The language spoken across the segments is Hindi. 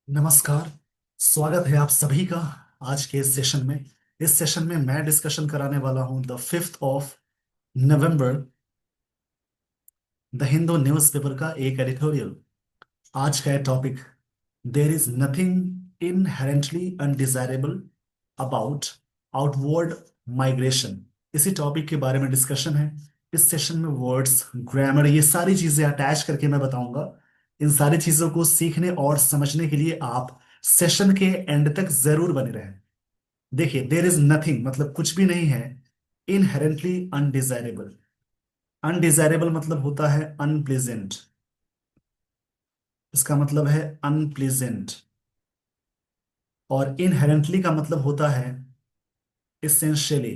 नमस्कार। स्वागत है आप सभी का आज के इस सेशन में। इस सेशन में मैं डिस्कशन कराने वाला हूं the 5th of November the Hindu newspaper का एक एडिटोरियल। आज का topic, there is nothing inherently undesirable about outward migration. इसी टॉपिक के बारे में डिस्कशन है। इस सेशन में वर्ड्स, ग्रामर, ये सारी चीजें अटैच करके मैं बताऊंगा। इन सारी चीजों को सीखने और समझने के लिए आप सेशन के एंड तक जरूर बने रहें। देखिए, देर इज नथिंग मतलब कुछ भी नहीं है। इनहेरेंटली अनडिजायरेबल, अनडिजायरेबल मतलब होता है अनप्लेजेंट। इसका मतलब है अनप्लेजेंट। और इनहेरेंटली का मतलब होता है इसेंशियली।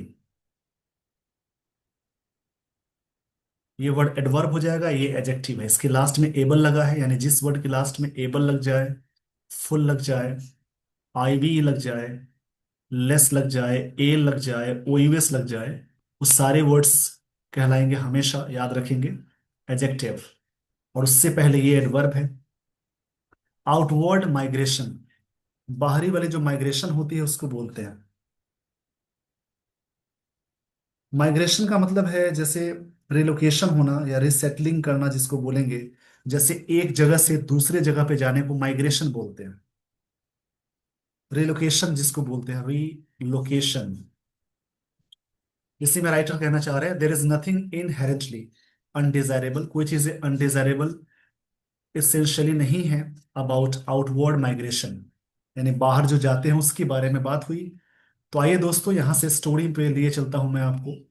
ये वर्ड एडवर्ब हो जाएगा, ये एडजेक्टिव है। इसके लास्ट में एबल लगा है, यानी जिस वर्ड के लास्ट में एबल लग जाए, फुल लग जाए, आईवी लग जाए, लेस लग जाए, ए लग जाए, ओयूएस लग जाए, वो सारे वर्ड्स कहलाएंगे, हमेशा याद रखेंगे, एडजेक्टिव। और उससे पहले ये एडवर्ब है। आउटवर्ड माइग्रेशन, बाहरी वाली जो माइग्रेशन होती है उसको बोलते हैं। माइग्रेशन का मतलब है जैसे रिलोकेशन होना या रिसेटलिंग करना जिसको बोलेंगे। जैसे एक जगह से दूसरे जगह पे जाने को माइग्रेशन बोलते हैं। रिलोकेशन जिसको बोलते हैं, रीलोकेशन। इसी में राइटर कहना चाह रहे हैं, there is nothing inherently undesirable, कोई चीजें अनडिजायरेबल इसेंशियली नहीं है अबाउट आउटवर्ड माइग्रेशन, यानी बाहर जो जाते हैं उसके बारे में बात हुई। तो आइए दोस्तों, यहां से स्टोरी पे लिए चलता हूं मैं आपको।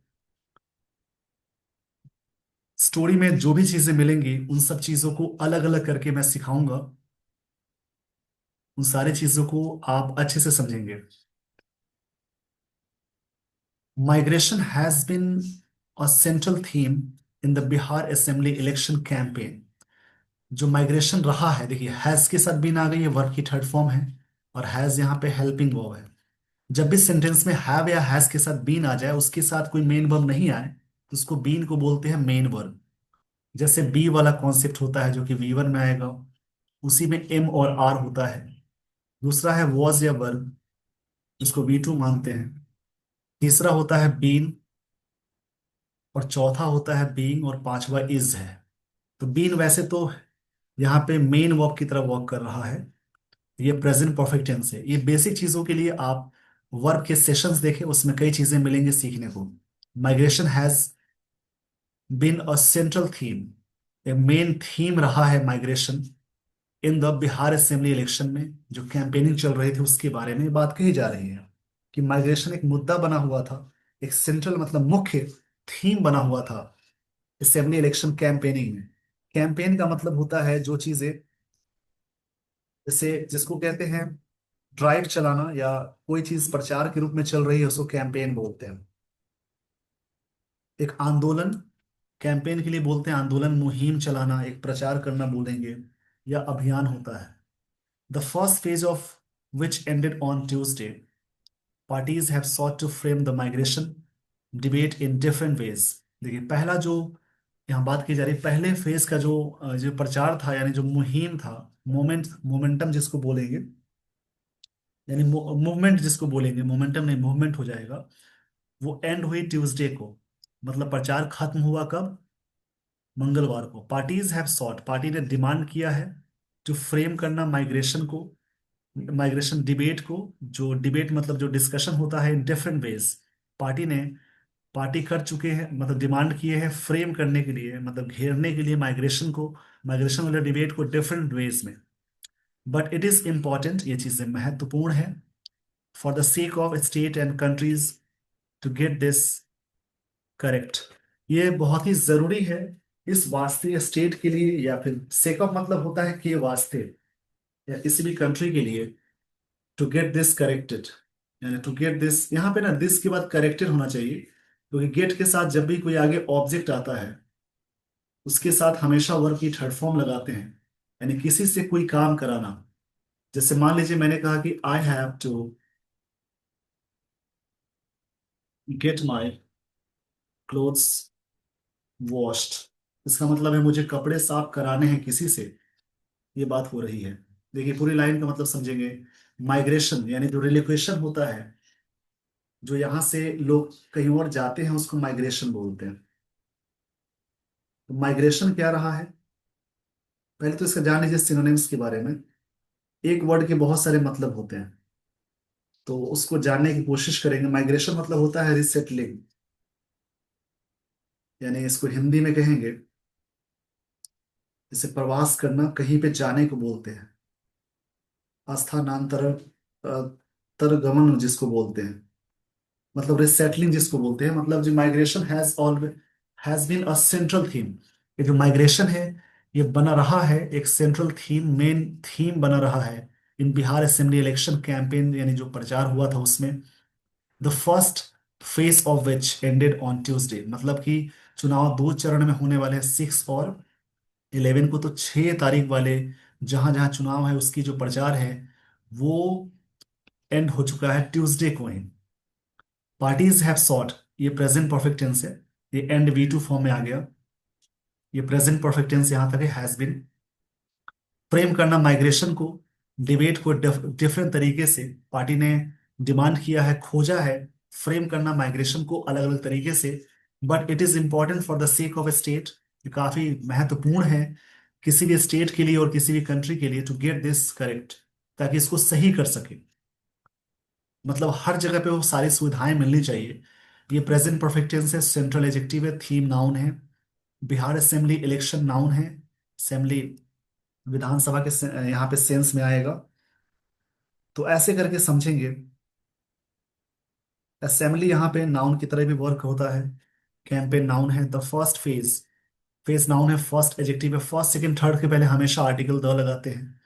स्टोरी में जो भी चीजें मिलेंगी उन सब चीजों को अलग अलग करके मैं सिखाऊंगा। उन सारी चीजों को आप अच्छे से समझेंगे। Migration has been a central theme in the Bihar assembly election campaign. जो माइग्रेशन रहा है, देखिए हैज के साथ बीन आ गई, ये वर्ब की थर्ड फॉर्म है। और हैज यहाँ पे हेल्पिंग वर्ब है। जब भी सेंटेंस में हैव या हैज के साथ बीन आ जाए, उसके साथ कोई मेन वर्ब नहीं आए, तो उसको बीन को बोलते हैं मेन वर्ब। जैसे बी वाला कॉन्सेप्ट होता है जो कि वी वन में आएगा, उसी में एम और आर होता है। दूसरा है वॉज या वर्ब, इसको वी टू मानते हैं। तीसरा होता है बीन, और चौथा होता है बीइंग, और पांचवा इज है। तो बीन वैसे तो यहाँ पे मेन वर्ब की तरह वर्क कर रहा है। ये प्रेजेंट परफेक्ट टेंस है। ये बेसिक चीजों के लिए आप वर्ब के सेशंस देखें, उसमें कई चीजें मिलेंगी सीखने को। Migration has been a central theme, main theme रहा है migration in the Bihar assembly election में। जो कैंपेनिंग चल रही थी उसके बारे में बात कही जा रही है कि माइग्रेशन एक मुद्दा बना हुआ था, एक सेंट्रल मतलब मुख्य थीम बना हुआ था असेंबली इलेक्शन कैंपेनिंग में। कैंपेन का मतलब होता है जो चीजें, जैसे जिसको कहते हैं ड्राइव चलाना, या कोई चीज प्रचार के रूप में चल रही है उसको कैंपेन बोलते हैं। एक आंदोलन, कैंपेन के लिए बोलते हैं आंदोलन, मुहिम चलाना, एक प्रचार करना बोलेंगे, या अभियान होता है। The first phase of which ended on Tuesday, parties have sought to frame the migration debate in different ways. देखिए, पहला जो यहाँ बात की जा रही, पहले फेज का जो प्रचार था, यानी जो मुहिम था, मोमेंटम जिसको बोलेंगे, यानी मूवमेंट जिसको बोलेंगे, मोमेंटम नहीं मूवमेंट हो जाएगा, वो एंड हुई ट्यूसडे को। मतलब प्रचार खत्म हुआ कब? मंगलवार को। पार्टीज हैव सॉट, पार्टी ने डिमांड किया है, टू फ्रेम करना माइग्रेशन को, माइग्रेशन डिबेट को। जो डिबेट मतलब जो डिस्कशन होता है इन डिफरेंट वेज। पार्टी ने, पार्टी कर चुके हैं मतलब डिमांड किए हैं फ्रेम करने के लिए, मतलब घेरने के लिए माइग्रेशन को, माइग्रेशन वाले डिबेट को डिफरेंट वेज में। बट इट इज इंपॉर्टेंट, ये चीजें महत्वपूर्ण है, for the sake of state and countries to get this correct. ये बहुत ही जरूरी है इस वास्ते, स्टेट के लिए, या फिर सेक ऑफ मतलब होता है कि वास्ते, या किसी भी कंट्री के लिए, टू गेट दिस करेक्टेड, यानी टू गेट दिस, यहाँ पे ना दिस के बाद करेक्टेड होना चाहिए, क्योंकि गेट के साथ जब भी कोई आगे ऑब्जेक्ट आता है उसके साथ हमेशा वर्ब की थर्ड फॉर्म लगाते हैं, यानी किसी से कोई काम कराना। जैसे मान लीजिए मैंने कहा कि I have to get my clothes washed. इसका मतलब है मुझे कपड़े साफ कराने हैं किसी से, ये बात हो रही है। देखिए पूरी लाइन का मतलब समझेंगे। माइग्रेशन यानी जो रिलोकेशन होता है, जो यहाँ से लोग कहीं और जाते हैं उसको माइग्रेशन बोलते हैं। तो माइग्रेशन क्या रहा है, पहले तो इसका जान लीजिए सिनोनिम्स के बारे में। एक वर्ड के बहुत सारे मतलब होते हैं, तो उसको जानने की कोशिश करेंगे। माइग्रेशन मतलब होता है रिसेटलिंग, यानी इसको हिंदी में कहेंगे, इसे प्रवास करना, कहीं पे जाने को बोलते हैं। स्थानांतरण, तरगमन जिसको बोलते हैं, मतलब रिसेटलिंग जिसको बोलते हैं। मतलब जो migration has been a central theme. ये जो माइग्रेशन है, ये बना रहा है एक सेंट्रल थीम, मेन थीम बना रहा है इन बिहार असेंबली इलेक्शन कैंपेन, यानी जो प्रचार हुआ था उसमें। The first phase of which ended on Tuesday, मतलब कि चुनाव दो चरण में होने वाले हैं, 6 और 11 को। तो 6 तारीख वाले जहां जहां चुनाव है उसकी जो प्रचार है वो एंड हो चुका है ट्यूसडे को ही। पार्टीज हैव सॉट, ये प्रेजेंट परफेक्ट टेंस है, ये एंड V2 फॉर्म में आ गया। ये प्रेजेंट परफेक्ट टेंस यहां तक है, हैज बीन। फ्रेम करना माइग्रेशन को, डिबेट को डिफरेंट तरीके से पार्टी ने डिमांड किया है, खोजा है। फ्रेम करना माइग्रेशन को अलग अलग तरीके से, but it is important for the sake of A state. ये काफी महत्वपूर्ण है किसी भी स्टेट के लिए और किसी भी कंट्री के लिए, टू गेट दिस करेक्ट, ताकि इसको सही कर सके। मतलब हर जगह पे वो सारी सुविधाएं मिलनी चाहिए। ये प्रेजेंट परफेक्ट टेंस है, सेंट्रल एडजेक्टिव है, थीम नाउन है, बिहार असेंबली इलेक्शन नाउन है। असेंबली विधानसभा के यहाँ पे सेंस में आएगा। तो ऐसे करके समझेंगे। असेंबली यहाँ पे नाउन की तरह भी वर्क होता है। कैंपेन नाउन है। The first phase, phase noun है, फर्स्ट एडजेक्टिव है। फर्स्ट सेकंड थर्ड के पहले हमेशा आर्टिकल द लगाते हैं।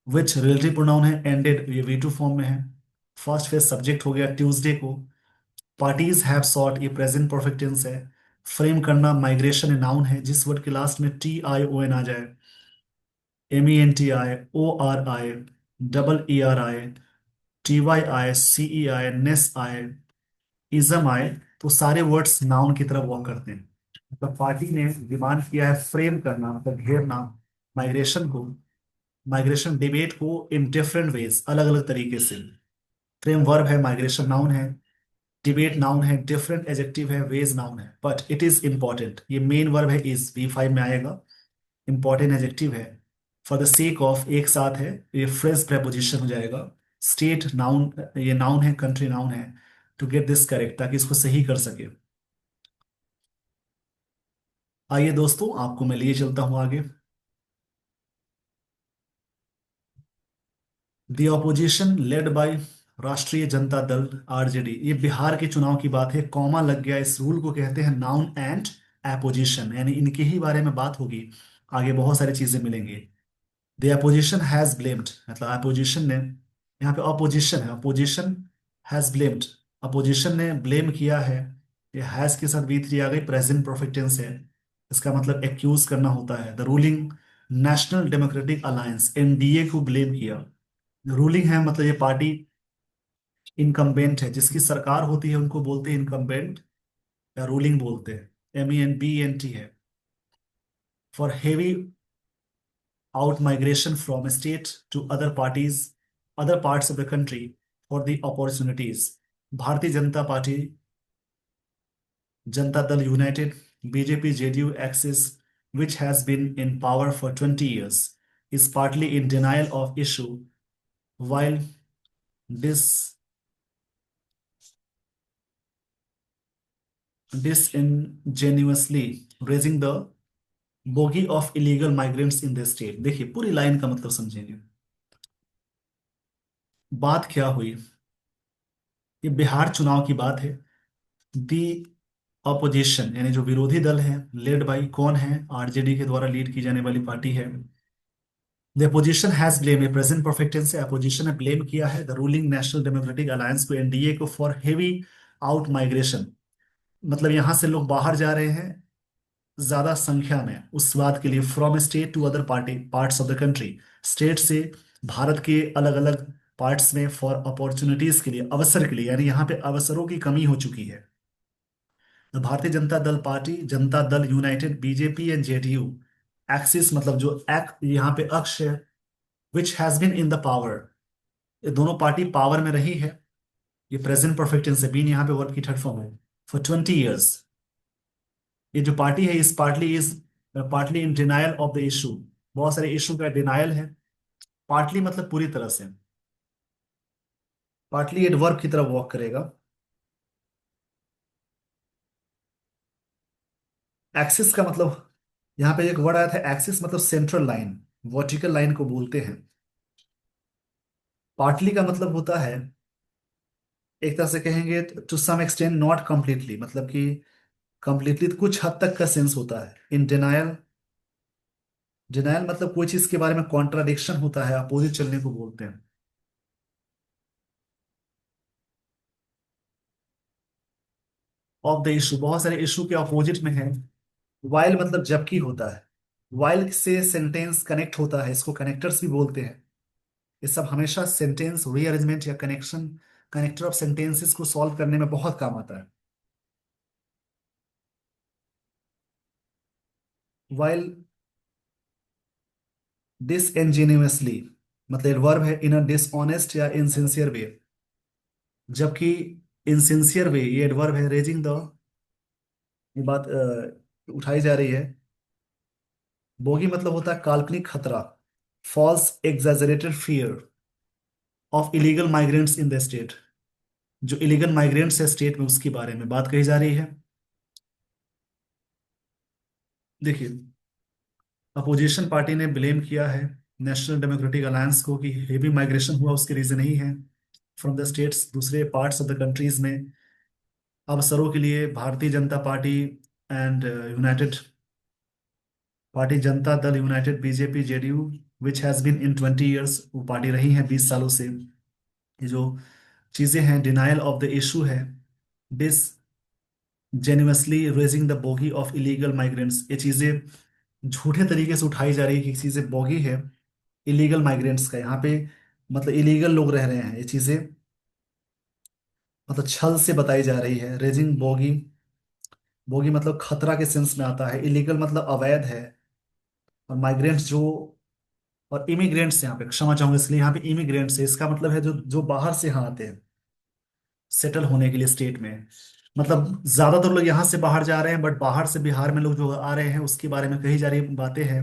विच रिलेटिव प्रोनाउन है, एंडेड, ये V2 फॉर्म में है। फर्स्ट फेज सब्जेक्ट हो गया ट्यूसडे को। पार्टीज हैव सॉट, ये प्रेजेंट परफेक्ट टेंस है। फ्रेम करना माइग्रेशन नाउन है, जिस वर्ड के लास्ट में TION आ जाए, MENTI, ORI, EERI, TYI, CEI, नेस आए, इज्म आए, तो सारे वर्ड्स नाउन की तरफ वर्क करते हैं। मतलब पार्टी ने डिमांड किया है फ्रेम करना, मतलब घेरना माइग्रेशन को, माइग्रेशन डिबेट को इन डिफरेंट वेज, अलग अलग तरीके से। फ्रेम वर्ब है, माइग्रेशन नाउन है, डिबेट नाउन है, डिफरेंट एडजेक्टिव है, वेज नाउन है। बट इट इज इंपॉर्टेंट, ये मेन वर्ब है, इज V5 में आएगा। इंपॉर्टेंट एडजेक्टिव है। फॉर द सेक ऑफ एक साथ है, ये फ्रेज प्रेपोजिशन हो जाएगा। स्टेट नाउन, ये नाउन है, कंट्री नाउन है। टू गेट दिस करेक्ट, ताकि इसको सही कर सके। आइए दोस्तों, आपको मैं लिए चलता हूं आगे। द ऑपोजिशन लेड बाय राष्ट्रीय जनता दल RJD, ये बिहार के चुनाव की बात है। कॉमा लग गया, इस रूल को कहते हैं नाउन एंड एपोजिशन, यानी इनके ही बारे में बात होगी। आगे बहुत सारी चीजें मिलेंगी। द अपोजिशन हैज ब्लेम्ड, मतलब अपोजिशन ने, यहाँ पे अपोजिशन है, अपोजिशन हैज ब्लेम्ड, अपोजिशन ने ब्लेम किया है। ये हैज के साथ V3 आ गई, प्रेजेंट परफेक्ट टेंस है। इसका मतलब एक्यूज करना होता है। The ruling national democratic alliance, NDA को ब्लेम किया। रूलिंग है मतलब ये पार्टी इनकम्बेंट है, जिसकी सरकार होती है उनको बोलते हैं इनकम्बेंट, या रूलिंग बोलते हैं। MENBENT है। For heavy out migration from a state to other parties, other parts of the country for the opportunities. Bharatiya Janata party, Janata Dal United, BJP JDU axis, which has been in power for 20 years, is partly in denial of issue while dis disingenuously raising the bogey of illegal migrants in the state। देखिए पूरी लाइन का मतलब समझेंगे। बात क्या हुई, ये बिहार चुनाव की बात है। दी अपोजिशन यानी जो विरोधी दल है, लेड बाई कौन है, RJD के द्वारा लीड की जाने वाली पार्टी है। द अपोजिशन हैज ब्लेम, ये प्रेजेंट परफेक्ट टेंस है, अपोजिशन ने ब्लेम किया है the ruling national democratic alliance को, NDA को, फॉर हेवी आउट माइग्रेशन, मतलब यहां से लोग बाहर जा रहे हैं ज्यादा संख्या में, उस बात के लिए। From state to other party parts of the country, state से भारत के अलग अलग पार्ट्स में, फॉर अपॉर्चुनिटीज के लिए, अवसर के लिए, यानी यहाँ पे अवसरों की कमी हो चुकी है। तो Bharatiya Janata Dal party, Janata Dal United, BJP and JDU axis, मतलब जो एक यहाँ पे अक्ष है, which has been in the power. ये दोनों पार्टी पावर में रही है। ये प्रेजेंट परफेक्ट टेंस है, बीन यहाँ पे वर्ब की थर्ड फॉर्म है। For 20 years। ये जो पार्टी है इस partly in denial of the issue. बहुत सारे इशू का डिनायल है। पार्टली मतलब पूरी तरह से। पार्टली ये वर्ब की तरफ वॉक करेगा। एक्सिस का मतलब, यहाँ पे एक वर्ड आया था एक्सिस, मतलब सेंट्रल लाइन, वर्टिकल लाइन को बोलते हैं। पार्टली का मतलब होता है, एक तरह से कहेंगे to some extent, not completely, मतलब कि कंप्लीटली तो कुछ हद तक का सेंस होता है। इन डिनायल, डिनायल मतलब कोई चीज के बारे में कॉन्ट्राडिक्शन होता है, अपोजिट चलने को बोलते हैं। ऑफ द इशू, बहुत सारे इशू के अपोजिट में है। वाइल मतलब जबकि होता है। वाइल से सेंटेंस कनेक्ट होता है, इसको कनेक्टर्स भी बोलते हैं। ये सब हमेशा सेंटेंस रीअरेंजमेंट या कनेक्टर ऑफ सेंटेंसेस को सॉल्व करने में बहुत काम आता है। वाइल डिसइंजीनियसली, मतलब वर्ब है इन अ डिसऑनेस्ट या इनसिंसियर वे। जबकि इनसिंसियर वे ये एडवर्ब है। रेजिंग द, ये बात उठाई जा रही है। बोगी मतलब होता है काल्पनिक खतरा, false exaggerated fear of illegal migrants in the state. जो इलीगल माइग्रेंट्स है स्टेट में, उसके बारे में बात कही जा रही है। देखिए, अपोजिशन पार्टी ने ब्लेम किया है नेशनल डेमोक्रेटिक अलायंस को कि हेवी माइग्रेशन हुआ, उसके रीजन ही है फ्रॉम द स्टेट्स, दूसरे पार्ट्स ऑफ द कंट्रीज में। अवसरों के लिए Bharatiya Janata party and United party, Janata Dal united, BJP, JDU, which has been in 20 years, वो पार्टी रही है 20 सालों से। ये जो चीजें हैं, डिनायल ऑफ द इशू है, this genuinely raising the bogey of illegal migrants, ये चीजें झूठे तरीके से उठाई जा रही है कि चीजें बोगी है इलीगल माइग्रेंट्स का, यहाँ पे मतलब इलीगल लोग रह रहे हैं, ये चीजें मतलब छल से बताई जा रही है। रेजिंग बोगी, बोगी मतलब खतरा के सेंस में आता है, इलीगल मतलब अवैध है, और माइग्रेंट्स जो, और इमिग्रेंट्स यहाँ पे क्षमा चाहूंगा इसलिए यहाँ पे इमिग्रेंट्स है, इसका मतलब है जो जो बाहर से यहाँ आते हैं सेटल होने के लिए स्टेट में। मतलब ज्यादातर लोग यहाँ से बाहर जा रहे हैं, बट बाहर से बिहार में लोग जो आ रहे हैं उसके बारे में कही जा रही बातें हैं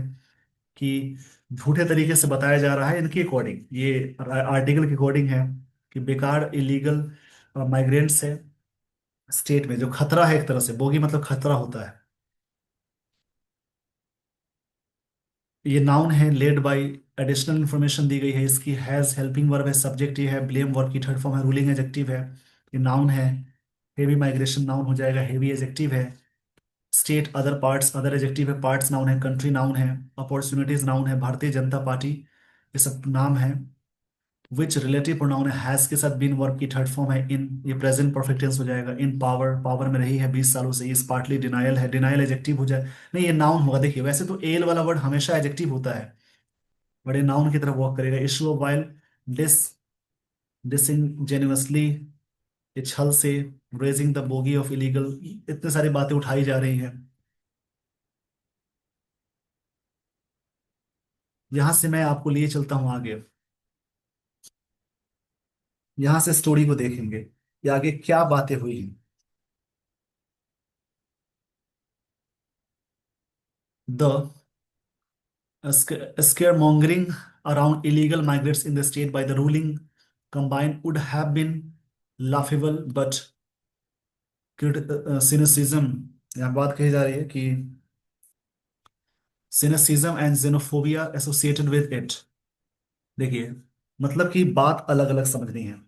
कि झूठे तरीके से बताया जा रहा है इनके अकॉर्डिंग, ये आर्टिकल के अकॉर्डिंग है कि बेकार इलीगल माइग्रेंट्स है स्टेट में, जो खतरा है एक तरह से, बोगी मतलब खतरा होता है। ये नाउन है, लेड बाय, एडिशनल इंफॉर्मेशन दी गई है इसकी। हैज हेल्पिंग वर्ब है, सब्जेक्ट ये है, ब्लेम वर्ब की थर्ड फॉर्म है, रूलिंग एडजेक्टिव है। ये नाउन है, हेवी माइग्रेशन नाउन हो जाएगा, हेवी एडजेक्टिव है। State other parts, other adjective है, पार्ट्स नाउन है, कंट्री नाउन है, अपॉर्चुनिटीज नाउन है, भारतीय जनता पार्टी, ये सब नाम है। विच रिलेटिव प्रोनाउन है, हैज के साथ बीन वर्ब की थर्ड फॉर्म है, इन, ये प्रेजेंट परफेक्ट टेंस हो जाएगा। इन पावर, पावर में रही है 20 सालों से। इस पार्टली डिनायल है, डिनायल एडजेक्टिव हो जाए, नहीं ये नाउन होगा। देखिए वैसे तो एल वाला वर्ड हमेशा एडजेक्टिव होता है, बड़े नाउन की तरफ वॉक करेगा। इशू ऑफ वाइल डिस डिसइनजेन्युइसली, ये छल से, raising the bogey of illegal, इतने सारी बातें उठाई जा रही हैं। यहां से मैं आपको लिए चलता हूं आगे। यहां से स्टोरी को देखेंगे कि आगे क्या बातें हुई हैं। The scaremongering around illegal migrants in the state by the ruling combine would have been laughable, but cynicism, यहाँ बात कही जा रही है कि cynicism and xenophobia associated with it। देखिए, मतलब कि बात अलग अलग समझनी है।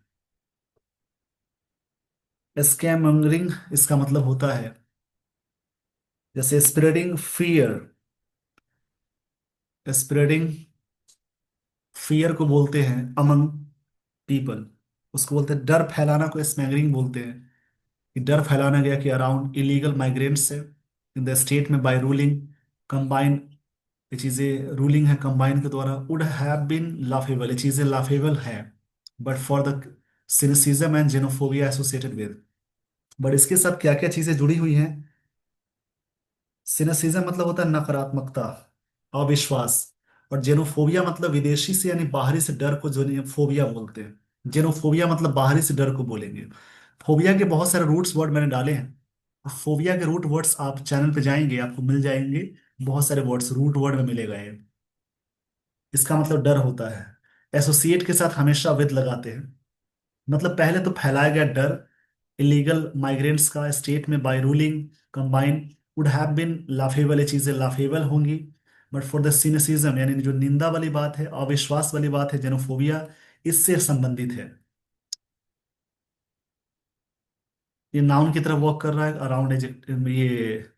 स्कैममोंगरिंग इसका मतलब होता है जैसे स्प्रेडिंग फियर, स्प्रेडिंग फियर को बोलते हैं अमंग पीपल, उसको बोलते हैं डर फैलाना को स्मैगरिंग बोलते हैं। कि डर फैलाना गया कि अराउंड इलीगल माइग्रेंट्स है इन द स्टेट में बाय रूलिंग कंबाइन, ये चीजें रूलिंग है कंबाइन के द्वारा, वुड हैव बीन लाफेबल, ये चीजें लाफेबल है, but for the cynicism and xenophobia associated with. But इसके साथ क्या क्या चीजें जुड़ी हुई हैं। सिनिसिज्म मतलब होता है नकारात्मकता, अविश्वास, और जेनोफोबिया मतलब विदेशी से यानी बाहरी से डर को जेनोफोबिया बोलते हैं। जेनोफोबिया मतलब बाहरी से डर को बोलेंगे। फोबिया के बहुत सारे रूट्स वर्ड मैंने डाले हैं। फोबिया के रूट वर्ड्स आप चैनल पे जाएंगे आपको मिल जाएंगे। बहुत सारे वर्ड्स रूट वर्ड में मिलेगा ये। इसका मतलब डर होता है। एसोसिएट के साथ हमेशा विद लगाते हैं। मतलब पहले तो फैलाया गया डर इलीगल माइग्रेंट्स का स्टेट में by ruling combine would have been laughable, ये चीजें लाफेबल होंगी। बट फॉर द सिनेसिज्म यानी जो निंदा वाली बात है अविश्वास वाली बात है जेनोफोबिया इससे संबंधित है। ये नाउन की तरफ वर्क कर रहा है अराउंड ये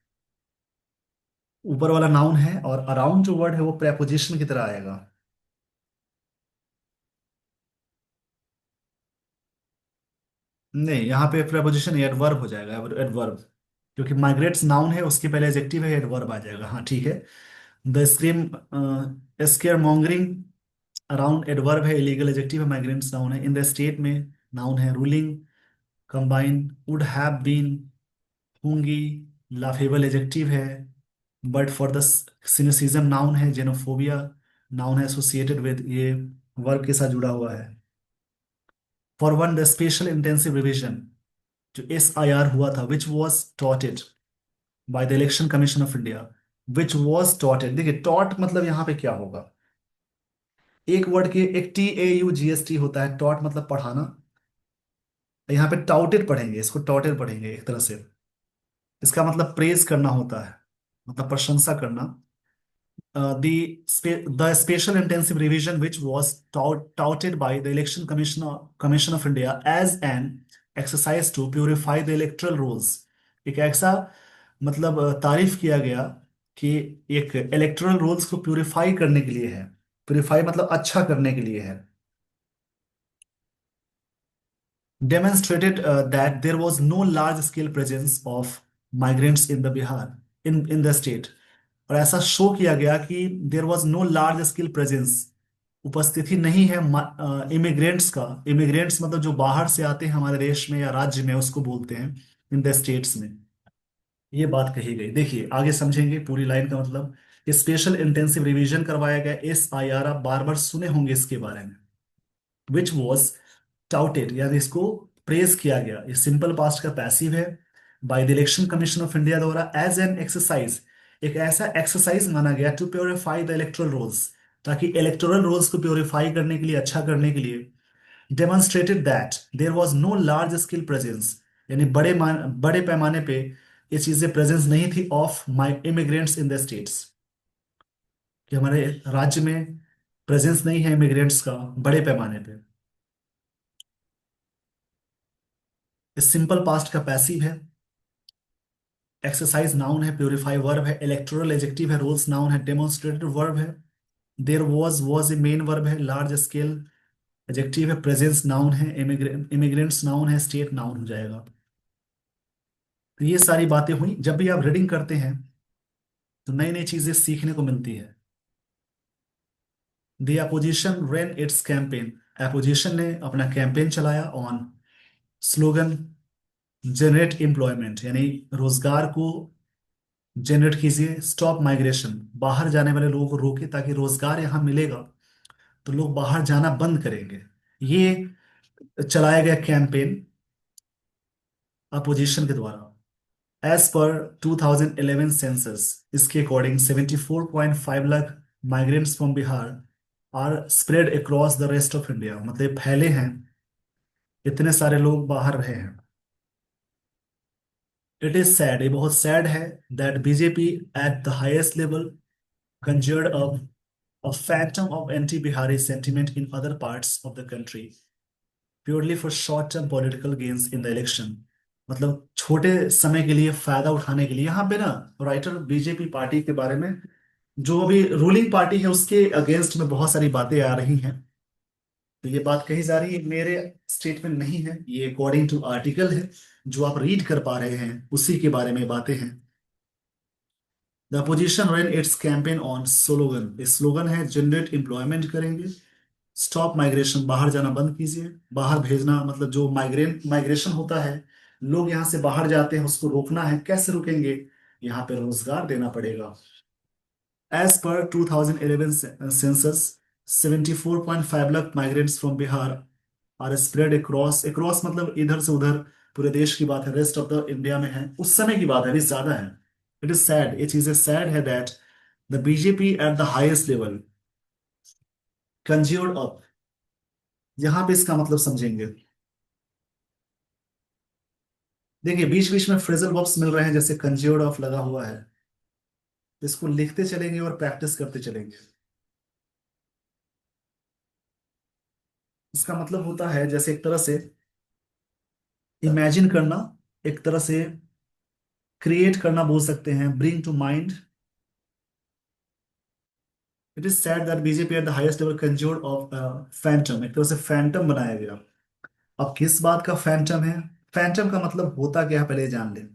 ऊपर वाला नाउन है और अराउंड जो वर्ड है वो प्रेपोजिशन की तरह आएगा। नहीं, यहाँ पे प्रेपोजिशन एडवर्ब हो जाएगा एडवर्ब। क्योंकि माइग्रेट्स नाउन है उसके पहले एडजेक्टिव है एडवर्ब आ जाएगा। हाँ ठीक है। The scream scaremongering around adverb है इलीगल एडजेक्टिव है माइग्रेंट्स नाउन है इन द स्टेट में नाउन है ruling combine would have been होंगी लाफेबल एडजेक्टिव है but for the cynicism noun है जेनोफोबिया नाउन है एसोसिएटेड विद ये वर्ब के साथ जुड़ा हुआ है। For one the special intensive revision जो SIR हुआ था which was touted by the election commission of India. Which was touted देखिए टॉट मतलब यहाँ पे क्या होगा। एक वर्ड के एक TAUGST होता है टॉट मतलब पढ़ाना। यहाँ पे टाउटेड पढ़ेंगे इसको टॉटेड पढ़ेंगे एक तरह से। इसका मतलब प्रेज करना होता है मतलब प्रशंसा करना। The special intensive revision which was touted by the Commission of India as an exercise to purify the electoral rolls। एक ऐसा मतलब तारीफ किया गया कि एक इलेक्टोरल रोल्स को प्यूरिफाई करने के लिए है। प्यूरिफाई मतलब अच्छा करने के लिए है। demonstrated that there was no large scale presence of migrants in the Bihar in the state। और ऐसा शो किया गया कि there was no large scale presence उपस्थिति नहीं है इमिग्रेंट्स का। इमिग्रेंट्स मतलब जो बाहर से आते हैं हमारे देश में या राज्य में उसको बोलते हैं इन द स्टेट्स में। ये बात कही गई देखिए आगे समझेंगे पूरी लाइन का मतलब। स्पेशल इंटेंसिव रिवीजन करवाया गया SIR आप बार बार सुने होंगे इसके बारे में। विच वॉज टाउटेड यानी इसको प्रेज किया गया ये सिंपल पास्ट का पैसिव है by the election commission of India द्वारा एज एन एक्सरसाइज एक ऐसा एक्सरसाइज माना गया to purify the electoral rolls ताकि इलेक्टोरल रोल्स को प्योरीफाई करने के लिए अच्छा करने के लिए। Demonstrated that there was no large scale presence यानी बड़े पैमाने पे ये चीजें प्रेजेंस नहीं थी of my immigrants in the states कि हमारे राज्य में प्रेजेंस नहीं है इमिग्रेंट्स का बड़े पैमाने पे। इस सिंपल पास्ट का पैसिव है। एक्सरसाइज नाउन है प्योरीफाई वर्ब है इलेक्टोरल एडजेक्टिव है रोल्स नाउन है डेमोन्स्ट्रेटिव वर्ब है there was a main verb है लार्ज स्केल एडजेक्टिव है प्रेजेंस नाउन है इमिग्रेंट्स नाउन है स्टेट नाउन हो जाएगा। तो ये सारी बातें हुई जब भी आप रीडिंग करते हैं तो नई नई चीजें सीखने को मिलती है। The opposition ran it's campaign opposition ने अपना कैंपेन चलाया ऑन स्लोगन जनरेट एम्प्लॉयमेंट यानी रोजगार को जनरेट कीजिए स्टॉप माइग्रेशन बाहर जाने वाले लोगों को रोके ताकि रोजगार यहाँ मिलेगा तो लोग बाहर जाना बंद करेंगे। ये चलाया गया कैंपेन अपोजिशन के द्वारा। एज पर 2011 सेंसस इसके according 74.5 lakh migrants from Bihar are spread across the rest of India मतलब फैले हैं इतने सारे लोग बाहर रहे हैं। इट इज सैड ये बहुत सैड है that BJP at the highest level conjured up a phantom of anti-Bihari sentiment in other parts of the country purely for short-term political gains in the election। मतलब छोटे समय के लिए फायदा उठाने के लिए यहाँ पे ना राइटर बीजेपी पार्टी के बारे में जो अभी रूलिंग पार्टी है उसके अगेंस्ट में बहुत सारी बातें आ रही हैं। तो ये बात कही जा रही है मेरे स्टेटमेंट नहीं है ये अकॉर्डिंग टू आर्टिकल है जो आप रीड कर पा रहे हैं उसी के बारे में बातें हैं। The opposition ran it's campaign on slogan slogan है जनरेट एम्प्लॉयमेंट करेंगे स्टॉप माइग्रेशन बाहर जाना बंद कीजिए बाहर भेजना मतलब जो माइग्रेशन होता है लोग यहाँ से बाहर जाते हैं उसको रोकना है कैसे रुकेंगे यहाँ पे रोजगार देना पड़ेगा। As per 2011 census, 74.5 lakh migrants from Bihar are spread across मतलब इधर से उधर पूरे देश की बात है, रेस्ट ऑफ द इंडिया में है, उस समय की बात है, अभी ज्यादा है। इट इज सैड, ये चीजें सैड है that the BJP at the highest level conjured up. यहां पे इसका मतलब समझेंगे। देखिए बीच बीच में फ्रेजल वर्ब्स मिल रहे हैं, जैसे कंज्यूर्ड ऑफ लगा हुआ है, इसको लिखते चलेंगे और प्रैक्टिस करते चलेंगे। इसका मतलब होता है जैसे एक तरह से इमेजिन करना, एक तरह से क्रिएट करना बोल सकते हैं, bring to mind. It is sad that BJP at the highest level conjured of phantom, एक तरह से फैंटम बनाया गया। अब किस बात का फैंटम है? फैंटम का मतलब होता क्या है पहले ये जान लें।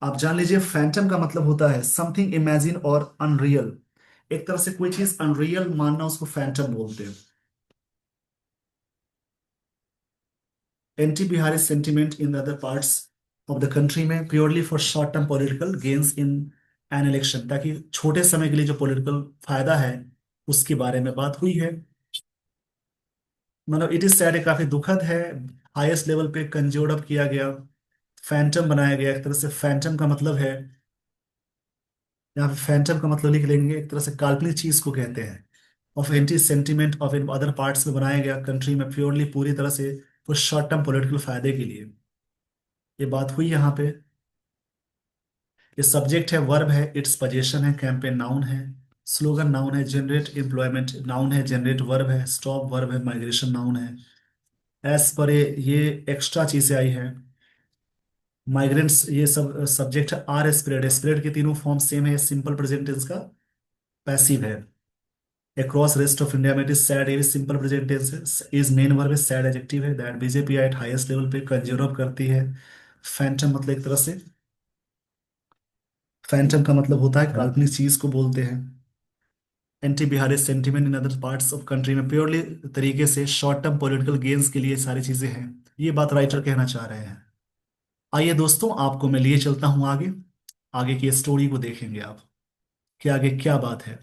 आप जान लीजिए, फैंटम का मतलब होता है समथिंग इमेजिन और अनरियल। एक तरह से कोई चीज अनरियल मानना, उसको फैंटम बोलते हैं। Anti Bihari sentiment in other parts of the country में purely for short term political gains in an election, ताकि छोटे समय के लिए जो पॉलिटिकल फायदा है उसके बारे में बात हुई है। मतलब इट इज सैड, काफी दुखद है। हाईएस्ट लेवल पे कंज्यूर्ड अप किया गया, फैंटम बनाया गया। एक तरह से फैंटम का मतलब है, यहाँ पे फैंटम का मतलब लिख लेंगे, एक तरह से काल्पनिक चीज को कहते हैं। Of anti sentiment of in other parts में बनाया गया कंट्री में प्योरली पूरी तरह से कुछ शॉर्ट टर्म पॉलिटिकल फायदे के लिए। ये बात हुई यहाँ पे। ये सब्जेक्ट है, वर्ब है, इट्स पोजीशन है, कैंपेन नाउन है, स्लोगन नाउन है, जनरेट एम्प्लॉयमेंट नाउन है, जनरेट वर्ब है, स्टॉप वर्ब है, माइग्रेशन नाउन है। एस पर ये एक्स्ट्रा चीजें आई है। माइग्रेंट्स ये सब सब्जेक्ट आर स्प्रेड, स्प्रेड के तीनों फॉर्म सेम है, सिंपल प्रेजेंट टेंस का पैसिव है। अक्रॉस रेस्ट ऑफ इंडिया में इट इज सैड, ये simple present tense is main verb, sad adjective है that BJP at highest level पे कंज्यूर अप करती है। फैंटम मतलब एक तरह से, फैंटम का मतलब होता है काल्पनिक चीज को बोलते हैं। Anti Bihari sentiment in other parts of country में प्योरली तरीके से शॉर्ट टर्म पॉलिटिकल गेन्स के लिए सारी चीजें हैं। ये बात राइटर कहना चाह रहे हैं। आइए दोस्तों, आपको मैं लिए चलता हूं आगे। आगे की स्टोरी को देखेंगे आप कि आगे क्या बात है।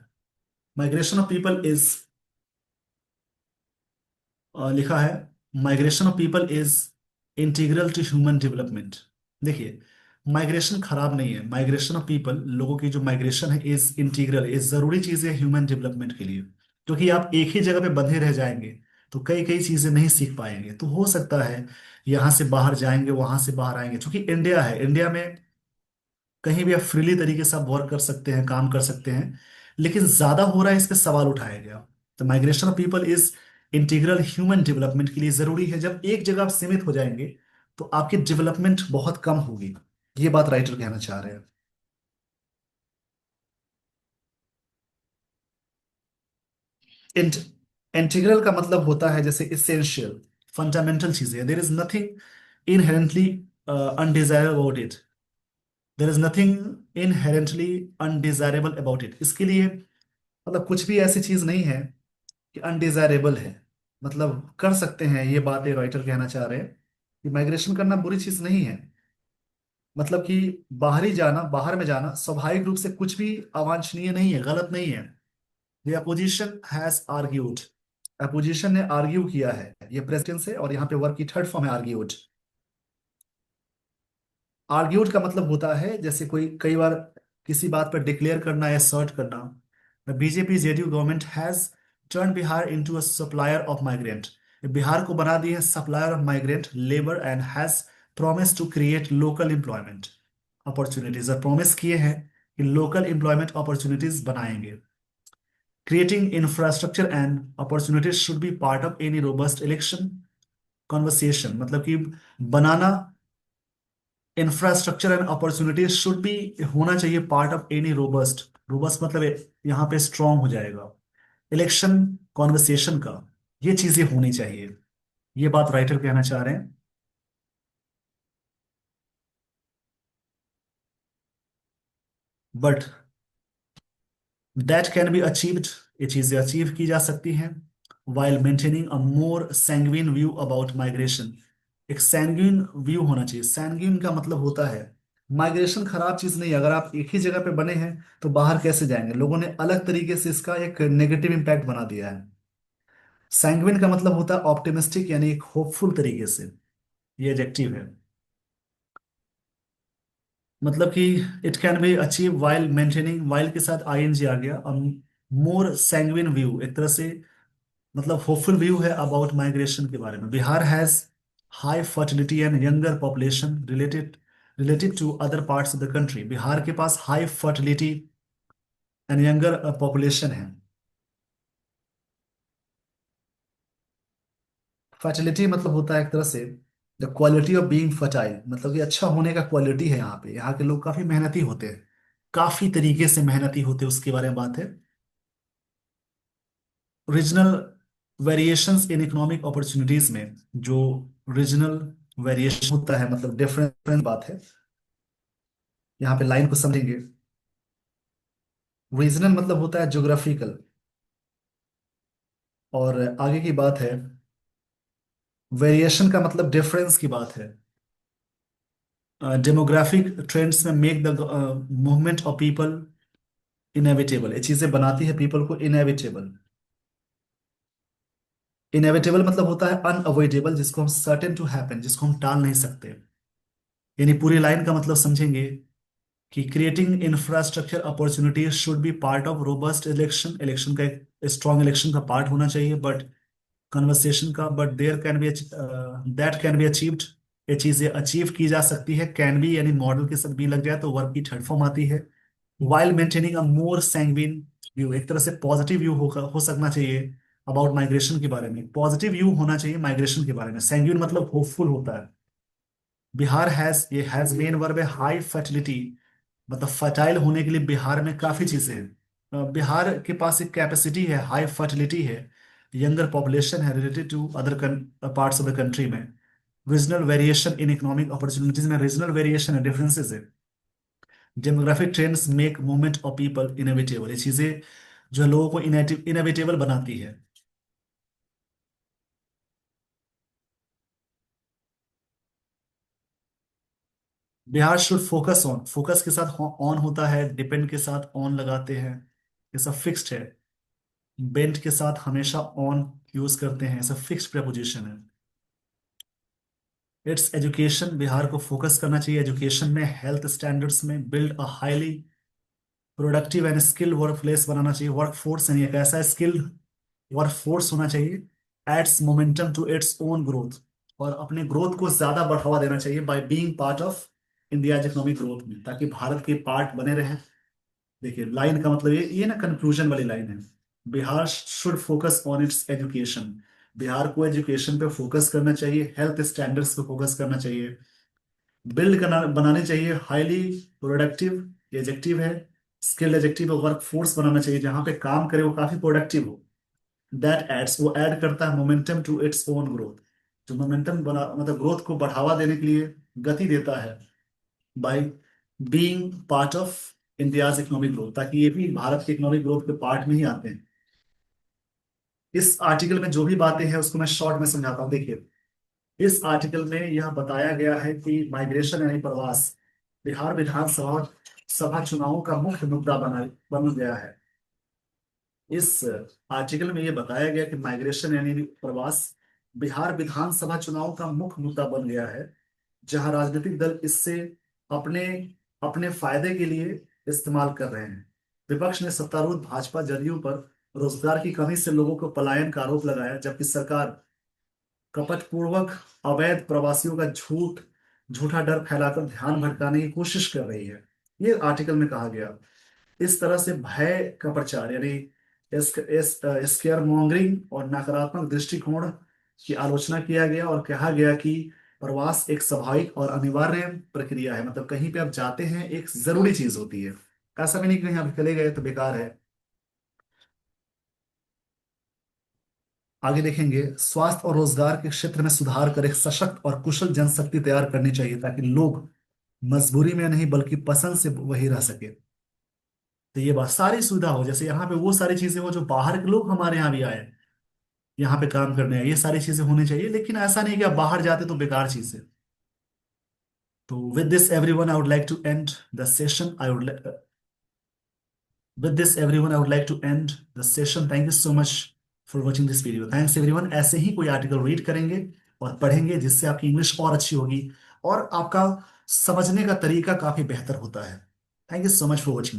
माइग्रेशन ऑफ पीपल इज, लिखा है, migration of people is integral to human development. देखिए, माइग्रेशन खराब नहीं है, माइग्रेशन ऑफ पीपल, लोगों की जो माइग्रेशन है, इज इंटीग्रल, इज जरूरी चीज है ह्यूमन डेवलपमेंट के लिए। क्योंकि आप एक ही जगह पे बंधे रह जाएंगे तो कई कई चीजें नहीं सीख पाएंगे। तो हो सकता है यहाँ से बाहर जाएंगे, वहां से बाहर आएंगे, क्योंकि इंडिया है, इंडिया में कहीं भी आप फ्रीली तरीके से आप वर्क कर सकते हैं, काम कर सकते हैं। लेकिन ज्यादा हो रहा है, इस पे सवाल उठाया गया। तो migration of people is integral human development के लिए जरूरी है। जब एक जगह आप सीमित हो जाएंगे तो आपकी डेवलपमेंट बहुत कम होगी। ये बात राइटर कहना चाह रहे हैं। इंटीग्रल का मतलब होता है जैसे इसेंशियल, फंडामेंटल चीजें। There is nothing inherently undesirable about it, there is nothing inherently undesirable about it. इसके लिए मतलब कुछ भी ऐसी चीज नहीं है कि अनडिजायरेबल है, मतलब कर सकते हैं। ये बातें राइटर कहना चाह रहे हैं कि माइग्रेशन करना बुरी चीज नहीं है। मतलब कि बाहरी जाना, बाहर में जाना स्वाभाविक रूप से कुछ भी अवांछनीय नहीं है, गलत नहीं है। The opposition has argued, opposition ने आर्ग्यू किया है, ये प्रेजेंट से, और यहाँ पे वर्ब की थर्ड फॉर्म है आर्ग्यूड। आर्ग्यूड का मतलब होता है जैसे कोई कई बार किसी बात पर डिक्लेयर करना या सर्ट करना। The BJP JDU government has turn Bihar into a supplier of migrant, Bihar को बना दिए supplier of migrant labour and has promise to create local employment opportunities, और प्रॉमिस किए हैं कि लोकल एम्प्लॉयमेंट अपॉर्चुनिटीज बनाएंगे। Creating infrastructure and opportunities should be part of any robust election conversation, मतलब कि बनाना infrastructure and opportunities should be, होना चाहिए part of any robust, robust मतलब यहाँ पे स्ट्रांग हो जाएगा, इलेक्शन कॉन्वर्सेशन का, ये चीजें होनी चाहिए। ये बात राइटर कहना चाह रहे हैं। But that can be achieved, ये चीजें अचीव की जा सकती हैं while maintaining a more sanguine view about migration. एक सैंग्विन व्यू होना चाहिए। सैंग्विन का मतलब होता है माइग्रेशन खराब चीज नहीं है। अगर आप एक ही जगह पे बने हैं तो बाहर कैसे जाएंगे? लोगों ने अलग तरीके से इसका एक नेगेटिव इम्पैक्ट बना दिया है। सैंग्विन का मतलब होता है ऑप्टिमिस्टिक, यानी एक होपफुल तरीके से। ये एडजेक्टिव है। मतलब कि it can be achieve while maintaining, while के साथ आईएनजी आ गया। मोर सैंग्विन व्यू, एक तरह से मतलब होपफुल व्यू है अबाउट माइग्रेशन के बारे में। Bihar has high fertility and younger population related relative to other parts of the country. Bihar के पास high fertility and younger population है। फर्टिलिटी मतलब होता है एक तरह से the quality of being fertile, मतलब कि अच्छा होने का क्वालिटी है। यहाँ पे यहाँ के लोग काफी मेहनती होते हैं, काफी तरीके से मेहनती होते हैं, उसके बारे में बात है। Regional variations in economic opportunities में जो रीजनल वेरिएशन होता है, मतलब डिफरेंट बात है। यहाँ पे लाइन को समझेंगे। रीजनल मतलब होता है ज्योग्राफिकल, और आगे की बात है वेरिएशन का मतलब डिफरेंस की बात है। डेमोग्राफिक ट्रेंड्स में make the movement of people inevitable, ये चीजें बनाती है पीपल को इनएविटेबल। इनएविटेबल मतलब होता है अनअवॉइडेबल, जिसको हम सर्टेन टू हैपन, जिसको हम टाल नहीं सकते। यानी पूरी लाइन का मतलब समझेंगे कि creating infrastructure opportunities should be part of robust election, election का एक स्ट्रॉन्ग इलेक्शन का पार्ट होना चाहिए, बट कन्वर्सेशन का, but there can be that can be achieved, ये चीजें अचीव की जा सकती है। कैन बी यानी मॉडल के साथ बी लग जाए तो वर्ब की थर्ड फॉर्म आती है। While maintaining a more sanguine view, एक तरह से पॉजिटिव व्यू हो सकना चाहिए अबाउट माइग्रेशन के बारे में। पॉजिटिव व्यू होना चाहिए माइग्रेशन के बारे में। सैंग्विन मतलब होपफुल होता है। बिहार हैज, ये हैज मेन वर्ब है। हाई फर्टिलिटी मतलब फर्टाइल होने के लिए बिहार में काफी चीजें हैं। बिहार के पास एक कैपेसिटी है, हाई फर्टिलिटी है, यंगर पॉपुलेशन है related to other parts of the country में। Regional variation in economic opportunities में रीजनल वेरिएशन है, डिफरेंसेस है। Demographic trends make movement of people inevitable, ये चीजें जो लोगों को इनएविटेबल बनाती है। Bihar should focus on, focus के साथ ऑन होता है, डिपेंड के साथ ऑन लगाते हैं, ये सब फिक्स्ड है। बेंट के साथ हमेशा ऑन यूज करते हैं, ऐसा फिक्स्ड प्रेपोजिशन है। इट्स एजुकेशन, बिहार को फोकस करना चाहिए एजुकेशन में, हेल्थ स्टैंडर्ड्स में, build a highly productive and skilled work place बनाना चाहिए। वर्क फोर्स यानी एक ऐसा स्किल्ड वर्क फोर्स होना चाहिए। Adds momentum to its own growth, और अपने ग्रोथ को ज्यादा बढ़ावा देना चाहिए by being part of India economic growth में, ताकि भारत के पार्ट बने रहे। देखिए लाइन का मतलब ये ना कंक्लूजन वाली लाइन है। Bihar should focus on it's education, Bihar को एजुकेशन पे फोकस करना चाहिए, हेल्थ स्टैंडर्ड्स पे फोकस करना चाहिए, बिल्ड करना बनाने चाहिए हाईली प्रोडक्टिव, एजेक्टिव है, स्किल्ड एजेक्टिव है, वर्क फोर्स बनाना चाहिए जहां पे काम करे वो काफी प्रोडक्टिव हो। दैट एड्स, वो ऐड करता है momentum to its own growth, जो मोमेंटम बना मतलब ग्रोथ को बढ़ावा देने के लिए गति देता है bye being part of India's economic growth, ताकि ये भी भारत के इकोनॉमिक ग्रोथ के पार्ट में ही आते हैं। इस आर्टिकल में जो भी बातें हैं उसको मैं शॉर्ट में समझाता हूँ। देखिए इस आर्टिकल में यह बताया गया है कि माइग्रेशन यानी प्रवास बिहार विधानसभा सभा चुनावों का मुख्य मुद्दा बन गया है। इस आर्टिकल में यह बताया गया कि माइग्रेशन यानी प्रवास बिहार विधानसभा चुनाव का मुख्य मुद्दा बन गया है, जहां राजनीतिक दल इससे अपने अपने फायदे के लिए इस्तेमाल कर रहे हैं। विपक्ष ने सत्तारूढ़ भाजपा जदयू पर रोजगार की कमी से लोगों को पलायन का आरोप लगाया, जबकि सरकार कपटपूर्वक अवैध प्रवासियों का झूठा डर फैलाकर ध्यान भटकाने की कोशिश कर रही है। ये आर्टिकल में कहा गया। इस तरह से भय का प्रचार यानी स्केयर मॉन्गरिंग और नकारात्मक दृष्टिकोण की आलोचना किया गया, और कहा गया कि प्रवास एक स्वाभाविक और अनिवार्य प्रक्रिया है, मतलब कहीं पे आप जाते हैं एक जरूरी चीज होती है। ऐसा भी नहीं कि कहीं आप चले गए तो बेकार है। आगे देखेंगे, स्वास्थ्य और रोजगार के क्षेत्र में सुधार कर एक सशक्त और कुशल जनशक्ति तैयार करनी चाहिए, ताकि लोग मजबूरी में नहीं बल्कि पसंद से वही रह सके। तो ये बात सारी सुविधा हो, जैसे यहाँ पे वो सारी चीजें हो जो बाहर के लोग हमारे यहाँ भी आए, यहाँ पे काम करने आए, ये सारी चीजें होनी चाहिए। लेकिन ऐसा नहीं कि आप बाहर जाते तो बेकार चीज है। तो with this everyone I would like to end the session. With this everyone I would like to end the session. Thank you so much for watching this video. Thanks everyone. ऐसे ही कोई आर्टिकल रीड करेंगे और पढ़ेंगे जिससे आपकी इंग्लिश और अच्छी होगी और आपका समझने का तरीका काफी बेहतर होता है. Thank you so much for watching.